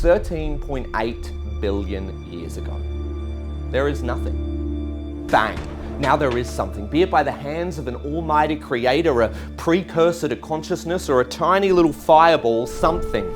13.8 billion years ago. There is nothing. Bang. Now there is something, be it by the hands of an almighty creator, a precursor to consciousness, or a tiny little fireball, something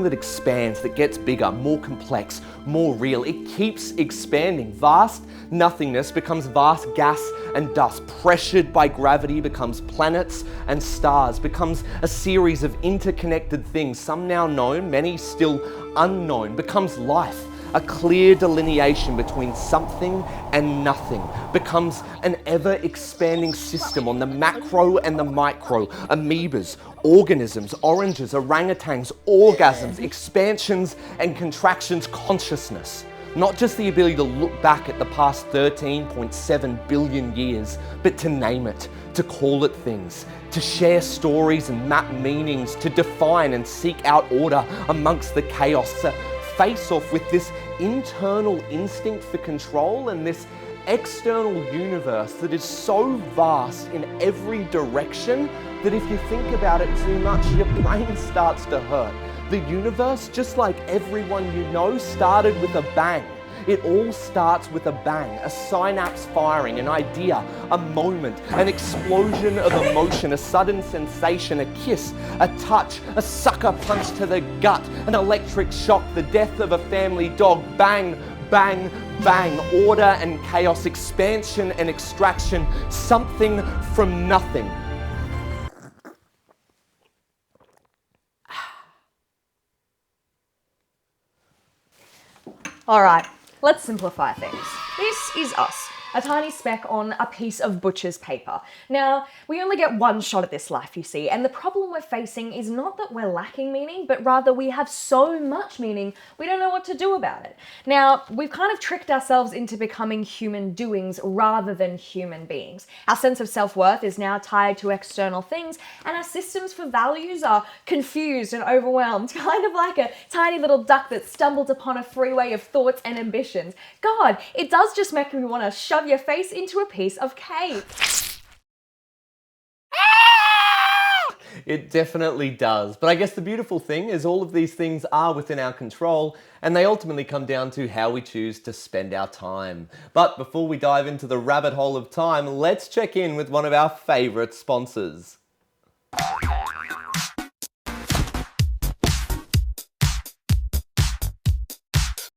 that expands, that gets bigger, more complex, more real. It keeps expanding. Vast nothingness becomes vast gas and dust. Pressured by gravity becomes planets and stars, becomes a series of interconnected things, some now known, many still unknown, becomes life. A clear delineation between something and nothing, becomes an ever-expanding system on the macro and the micro, amoebas, organisms, oranges, orangutans, orgasms, expansions and contractions, consciousness. Not just the ability to look back at the past 13.7 billion years, but to name it, to call it things, to share stories and map meanings, to define and seek out order amongst the chaos, to face off with this internal instinct for control and this external universe that is so vast in every direction that if you think about it too much, your brain starts to hurt. The universe, just like everyone you know, started with a bang. It all starts with a bang, a synapse firing, an idea, a moment, an explosion of emotion, a sudden sensation, a kiss, a touch, a sucker punch to the gut, an electric shock, the death of a family dog, bang, bang, bang, order and chaos, expansion and extraction, something from nothing. All right. Let's simplify things. This is us, a tiny speck on a piece of butcher's paper. Now, we only get one shot at this life, you see, and the problem we're facing is not that we're lacking meaning, but rather we have so much meaning, we don't know what to do about it. Now, we've kind of tricked ourselves into becoming human doings rather than human beings. Our sense of self-worth is now tied to external things, and our systems for values are confused and overwhelmed, kind of like a tiny little duck that stumbled upon a freeway of thoughts and ambitions. God, it does just make me want to shove your face into a piece of cake. It definitely does. But I guess the beautiful thing is all of these things are within our control, and they ultimately come down to how we choose to spend our time. But before we dive into the rabbit hole of time, let's check in with one of our favorite sponsors.